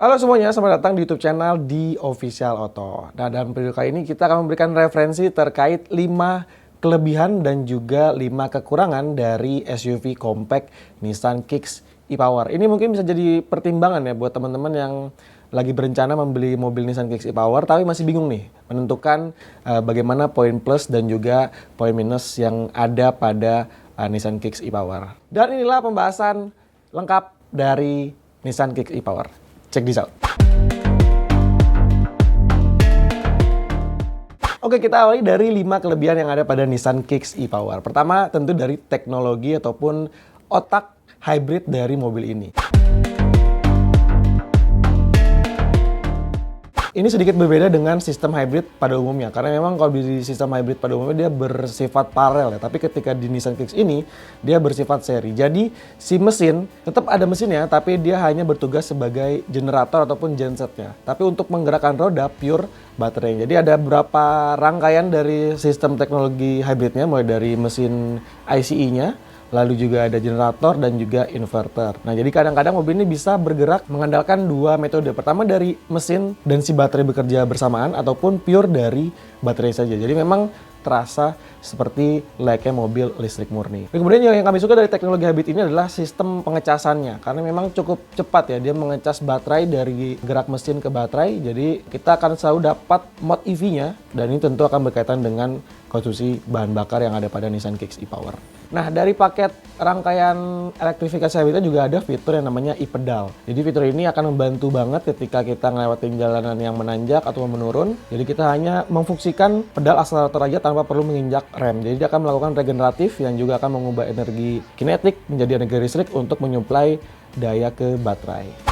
Halo semuanya, selamat datang di YouTube channel di Official Auto. Nah, dalam video kali ini kita akan memberikan referensi terkait 5 kelebihan dan juga 5 kekurangan dari SUV compact Nissan Kicks e-Power. Ini mungkin bisa jadi pertimbangan ya buat teman-teman yang lagi berencana membeli mobil Nissan Kicks e-Power tapi masih bingung nih menentukan bagaimana poin plus dan juga poin minus yang ada pada Nissan Kicks e-Power. Dan inilah pembahasan lengkap dari Nissan Kicks e-Power. Check this out. Oke, kita awali dari 5 kelebihan yang ada pada Nissan Kicks e-Power. Pertama, tentu dari teknologi ataupun otak hybrid dari mobil ini. Ini sedikit berbeda dengan sistem hybrid pada umumnya, karena memang kalau di sistem hybrid pada umumnya dia bersifat paralel ya, tapi ketika di Nissan Kicks ini dia bersifat seri. Jadi si mesin tetap ada mesinnya, tapi dia hanya bertugas sebagai generator ataupun gensetnya. Tapi untuk menggerakkan roda pure baterai. Jadi ada beberapa rangkaian dari sistem teknologi hybridnya, mulai dari mesin ICE-nya, lalu juga ada generator dan juga inverter. Nah, jadi kadang-kadang mobil ini bisa bergerak mengandalkan dua metode. Pertama dari mesin dan si baterai bekerja bersamaan, ataupun pure dari baterai saja. Jadi memang terasa seperti layaknya mobil listrik murni. Dan kemudian yang kami suka dari teknologi hybrid ini adalah sistem pengecasannya. Karena memang cukup cepat ya, dia mengecas baterai dari gerak mesin ke baterai. Jadi kita akan selalu dapat mod EV-nya, dan ini tentu akan berkaitan dengan konsumsi bahan bakar yang ada pada Nissan Kicks e-Power. Nah, dari paket rangkaian elektrifikasi hybridnya juga ada fitur yang namanya e-pedal. Jadi fitur ini akan membantu banget ketika kita ngelewatin jalanan yang menanjak atau menurun. Jadi kita hanya memfungsikan pedal akselerator aja tanpa perlu menginjak rem. Jadi dia akan melakukan regeneratif yang juga akan mengubah energi kinetik menjadi energi listrik untuk menyuplai daya ke baterai.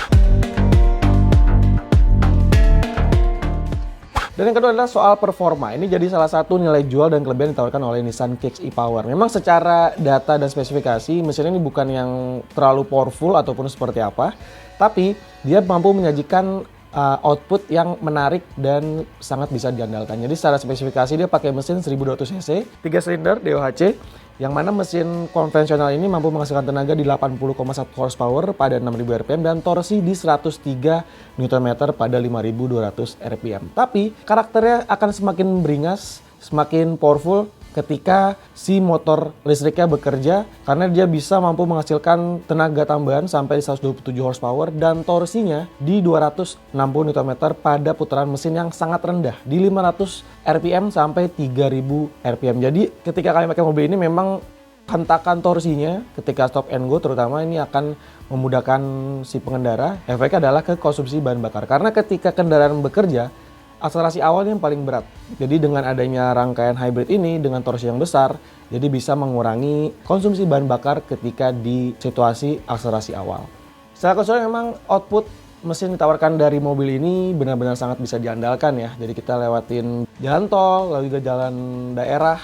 Dan yang kedua adalah soal performa. Ini jadi salah satu nilai jual dan kelebihan yang ditawarkan oleh Nissan Kicks e-Power. Memang secara data dan spesifikasi, mesin ini bukan yang terlalu powerful ataupun seperti apa, tapi dia mampu menyajikan output yang menarik dan sangat bisa diandalkan. Jadi secara spesifikasi dia pakai mesin 1200 cc, 3 silinder DOHC, yang mana mesin konvensional ini mampu menghasilkan tenaga di 80,1 horsepower pada 6.000 rpm dan torsi di 103 Nm pada 5.200 rpm. Tapi karakternya akan semakin beringas, semakin powerful ketika si motor listriknya bekerja, karena dia bisa mampu menghasilkan tenaga tambahan sampai 127 horsepower dan torsinya di 260 Nm pada putaran mesin yang sangat rendah di 500 rpm sampai 3000 rpm. Jadi ketika kalian pakai mobil ini memang hentakan torsinya ketika stop and go terutama ini akan memudahkan si pengendara. Efeknya adalah ke konsumsi bahan bakar, karena ketika kendaraan bekerja akselerasi awalnya yang paling berat. Jadi dengan adanya rangkaian hybrid ini dengan torsi yang besar, jadi bisa mengurangi konsumsi bahan bakar ketika di situasi akselerasi awal. Secara keseluruhan memang output mesin ditawarkan dari mobil ini benar-benar sangat bisa diandalkan ya. Jadi kita lewatin jalan tol, lalu juga jalan daerah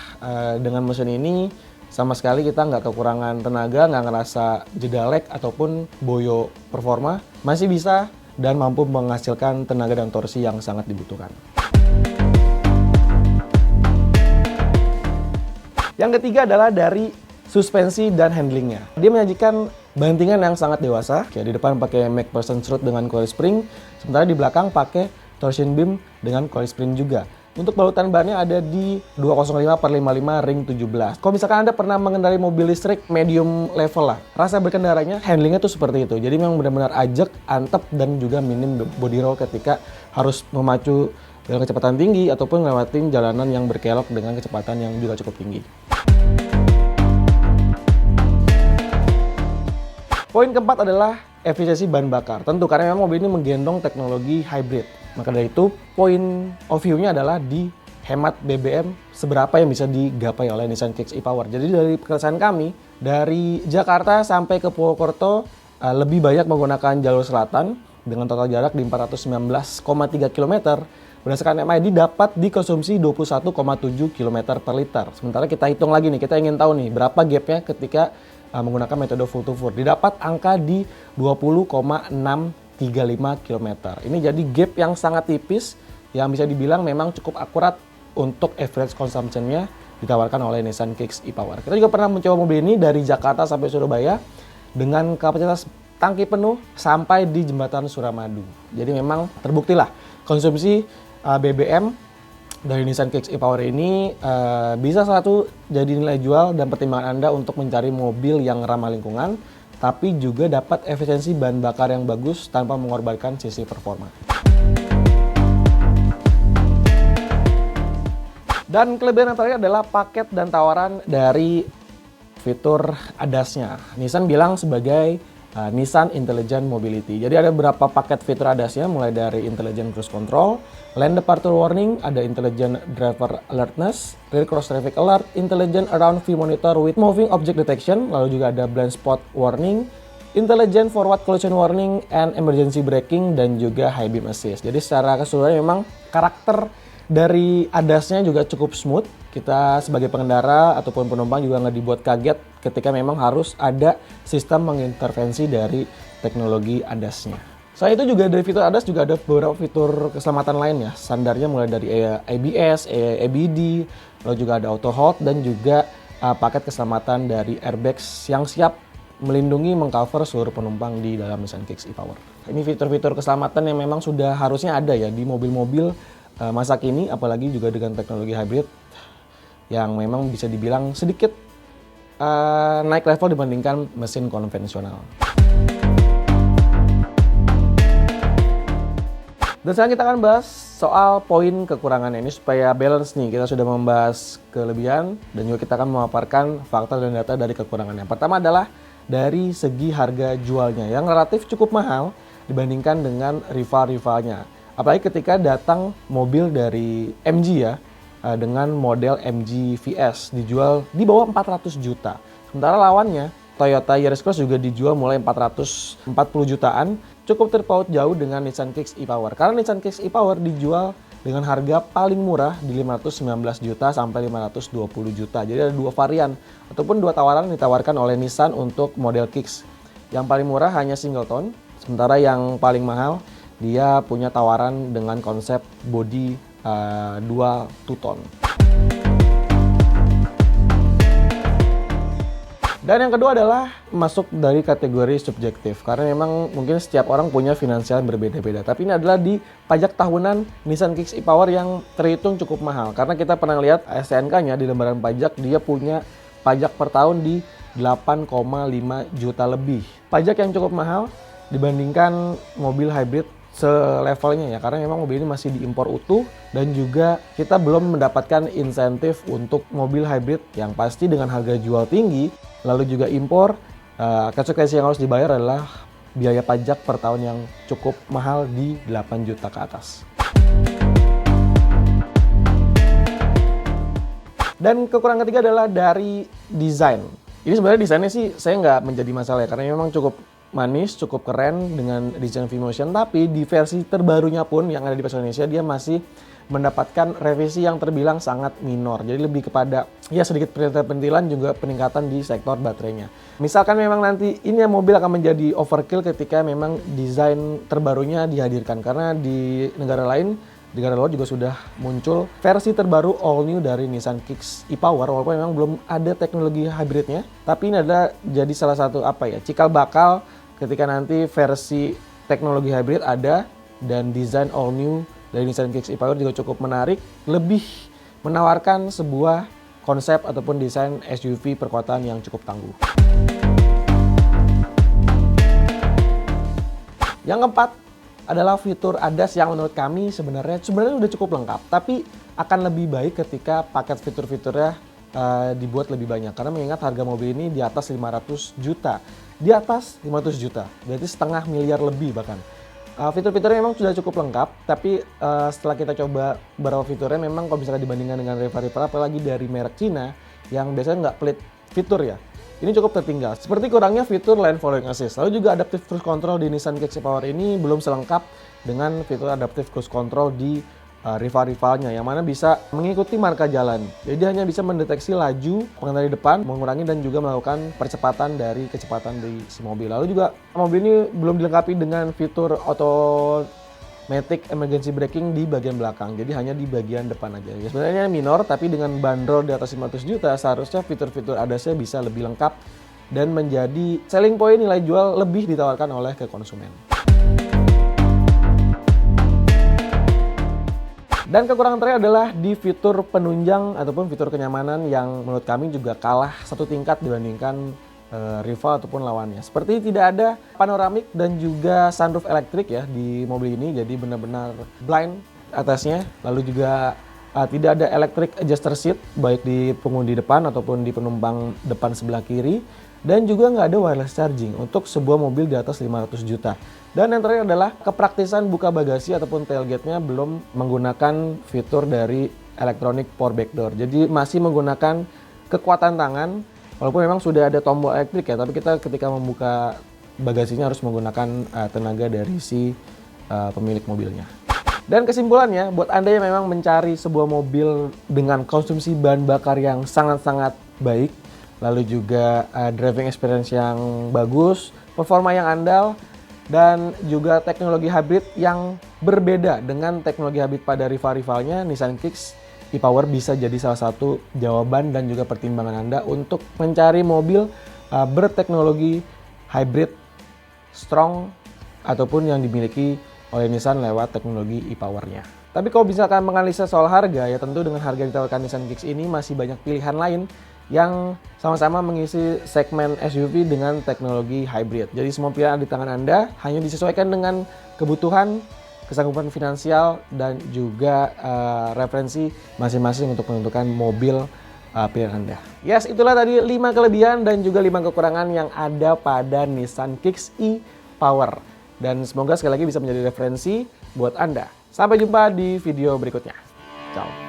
dengan mesin ini sama sekali kita nggak kekurangan tenaga, nggak ngerasa jeda lag ataupun boyo performa, masih bisa dan mampu menghasilkan tenaga dan torsi yang sangat dibutuhkan. Yang ketiga adalah dari suspensi dan handlingnya. Dia menyajikan bantingan yang sangat dewasa. Kayak di depan pakai MacPherson strut dengan coil spring, sementara di belakang pakai torsion beam dengan coil spring juga. Untuk balutan bannya ada di 205/55 ring 17. Kalau misalkan Anda pernah mengendarai mobil listrik medium level lah, rasa berkendaranya, handlingnya tuh seperti itu. Jadi memang benar-benar ajak, antep, dan juga minim body roll ketika harus memacu dengan kecepatan tinggi ataupun ngelewatin jalanan yang berkelok dengan kecepatan yang juga cukup tinggi. Poin keempat adalah efisiensi bahan bakar. Tentu karena memang mobil ini menggendong teknologi hybrid. Maka dari itu, poin of view-nya adalah di hemat BBM seberapa yang bisa digapai oleh Nissan Kicks e-Power. Jadi dari keresahan kami, dari Jakarta sampai ke Purwokerto lebih banyak menggunakan jalur selatan dengan total jarak di 419,3 km. Berdasarkan MID dapat dikonsumsi 21,7 km per liter. Sementara kita hitung lagi nih, kita ingin tahu nih berapa gapnya ketika menggunakan metode full to full. Didapat angka di 20,635 km. Ini jadi gap yang sangat tipis yang bisa dibilang memang cukup akurat untuk average consumption-nya ditawarkan oleh Nissan Kicks e-Power. Kita juga pernah mencoba mobil ini dari Jakarta sampai Surabaya dengan kapasitas tangki penuh sampai di jembatan Suramadu. Jadi memang terbuktilah konsumsi BBM dari Nissan Kicks e-Power ini bisa satu jadi nilai jual dan pertimbangan Anda untuk mencari mobil yang ramah lingkungan, tapi juga dapat efisiensi bahan bakar yang bagus tanpa mengorbankan sisi performa. Dan kelebihan yang terakhir adalah paket dan tawaran dari fitur ADAS-nya. Nissan bilang sebagai Nissan Intelligent Mobility. Jadi ada beberapa paket fitur ADAS-nya, mulai dari Intelligent Cruise Control, Lane Departure Warning, ada Intelligent Driver Alertness, Rear Cross Traffic Alert, Intelligent Around View Monitor with Moving Object Detection, lalu juga ada Blind Spot Warning, Intelligent Forward Collision Warning, and Emergency Braking, dan juga High Beam Assist. Jadi secara keseluruhan memang karakter dari ADAS-nya juga cukup smooth. Kita sebagai pengendara ataupun penumpang juga nggak dibuat kaget ketika memang harus ada sistem mengintervensi dari teknologi ADAS-nya. Selain itu juga dari fitur ADAS juga ada beberapa fitur keselamatan lainnya. Standarnya mulai dari ABS, ABD, lalu juga ada auto hold, dan juga paket keselamatan dari airbags yang siap melindungi mengcover seluruh penumpang di dalam Nissan Kicks e-Power. Ini fitur-fitur keselamatan yang memang sudah harusnya ada ya di mobil-mobil masa kini, apalagi juga dengan teknologi hybrid yang memang bisa dibilang sedikit naik level dibandingkan mesin konvensional. Dan sekarang kita akan bahas soal poin kekurangannya ini supaya balance nih. Kita sudah membahas kelebihan dan juga kita akan memaparkan fakta dan data dari kekurangannya. Pertama adalah dari segi harga jualnya yang relatif cukup mahal dibandingkan dengan rival-rivalnya. Apalagi ketika datang mobil dari MG ya, dengan model MG VS dijual di bawah 400 juta. Sementara lawannya, Toyota Yaris Cross juga dijual mulai 440 jutaan, cukup terpaut jauh dengan Nissan Kicks e-Power. Karena Nissan Kicks e-Power dijual dengan harga paling murah di 519 juta sampai 520 juta. Jadi ada dua varian ataupun dua tawaran yang ditawarkan oleh Nissan untuk model Kicks. Yang paling murah hanya single tone, sementara yang paling mahal dia punya tawaran dengan konsep body dual two-tone. Dan yang kedua adalah masuk dari kategori subjektif. Karena memang mungkin setiap orang punya finansial yang berbeda-beda. Tapi ini adalah di pajak tahunan Nissan Kicks e-Power yang terhitung cukup mahal. Karena kita pernah lihat STNK-nya di lembaran pajak, dia punya pajak per tahun di 8,5 juta lebih. Pajak yang cukup mahal dibandingkan mobil hybrid selevelnya ya, karena memang mobil ini masih diimpor utuh dan juga kita belum mendapatkan insentif untuk mobil hybrid yang pasti dengan harga jual tinggi lalu juga impor. Konsekuensi yang harus dibayar adalah biaya pajak per tahun yang cukup mahal di 8 juta ke atas. Dan kekurangan ketiga adalah dari desain. Ini sebenarnya desainnya sih saya nggak menjadi masalah ya, karena memang cukup manis, cukup keren dengan desain V-Motion, tapi di versi terbarunya pun yang ada di pasar Indonesia dia masih mendapatkan revisi yang terbilang sangat minor. Jadi lebih kepada ya sedikit perintilan juga peningkatan di sektor baterainya. Misalkan memang nanti ini mobil akan menjadi overkill ketika memang desain terbarunya dihadirkan, karena di negara lain, di negara luar juga sudah muncul versi terbaru all new dari Nissan Kicks e-Power, walaupun memang belum ada teknologi hybridnya, tapi ini adalah jadi salah satu cikal bakal ketika nanti versi teknologi hybrid ada dan desain all new dari Nissan Kicks e-Power juga cukup menarik, lebih menawarkan sebuah konsep ataupun desain SUV perkotaan yang cukup tangguh. Yang keempat adalah fitur ADAS yang menurut kami sebenarnya sudah cukup lengkap, tapi akan lebih baik ketika paket fitur-fiturnya dibuat lebih banyak, karena mengingat harga mobil ini di atas 500 juta. Di atas 500 juta, berarti setengah miliar lebih bahkan. Fitur-fiturnya memang sudah cukup lengkap, tapi setelah kita coba beberapa fiturnya memang kalau misalnya dibandingkan dengan rival-rival apalagi dari merek Cina yang biasanya nggak pelit fitur ya, ini cukup tertinggal. Seperti kurangnya fitur Lane Following Assist. Lalu juga Adaptive Cruise Control di Nissan Kicks e-Power ini belum selengkap dengan fitur Adaptive Cruise Control di rival-rivalnya, yang mana bisa mengikuti marka jalan. Jadi hanya bisa mendeteksi laju pengendara di depan, mengurangi dan juga melakukan percepatan dari kecepatan dari si mobil. Lalu juga mobil ini belum dilengkapi dengan fitur automatic emergency braking di bagian belakang. Jadi hanya di bagian depan aja. Ya, sebenarnya minor, tapi dengan bandrol di atas 500 juta seharusnya fitur-fitur ADAS-nya bisa lebih lengkap dan menjadi selling point nilai jual lebih ditawarkan oleh ke konsumen. Dan kekurangan terakhir adalah di fitur penunjang ataupun fitur kenyamanan yang menurut kami juga kalah satu tingkat dibandingkan rival ataupun lawannya. Seperti tidak ada panoramik dan juga sunroof elektrik ya di mobil ini, jadi benar-benar blind atasnya. Lalu juga tidak ada electric adjuster seat baik di pengemudi depan ataupun di penumpang depan sebelah kiri. Dan juga nggak ada wireless charging untuk sebuah mobil di atas 500 juta. Dan yang terakhir adalah kepraktisan buka bagasi ataupun tailgate-nya belum menggunakan fitur dari electronic power back door. Jadi masih menggunakan kekuatan tangan, walaupun memang sudah ada tombol elektrik ya, tapi kita ketika membuka bagasinya harus menggunakan tenaga dari si pemilik mobilnya. Dan kesimpulannya, buat Anda yang memang mencari sebuah mobil dengan konsumsi bahan bakar yang sangat-sangat baik, lalu juga driving experience yang bagus, performa yang andal, dan juga teknologi hybrid yang berbeda dengan teknologi hybrid pada rival-rivalnya, Nissan Kicks e-Power bisa jadi salah satu jawaban dan juga pertimbangan Anda untuk mencari mobil berteknologi hybrid strong ataupun yang dimiliki oleh Nissan lewat teknologi e-Power-nya. Tapi kalau misalkan menganalisa soal harga, ya tentu dengan harga ditawarkan Nissan Kicks ini masih banyak pilihan lain yang sama-sama mengisi segmen SUV dengan teknologi hybrid. Jadi semua pilihan di tangan Anda, hanya disesuaikan dengan kebutuhan, kesanggupan finansial, dan juga referensi masing-masing untuk menentukan mobil pilihan Anda. Yes, itulah tadi 5 kelebihan dan juga 5 kekurangan yang ada pada Nissan Kicks e-Power. Dan semoga sekali lagi bisa menjadi referensi buat Anda. Sampai jumpa di video berikutnya. Ciao.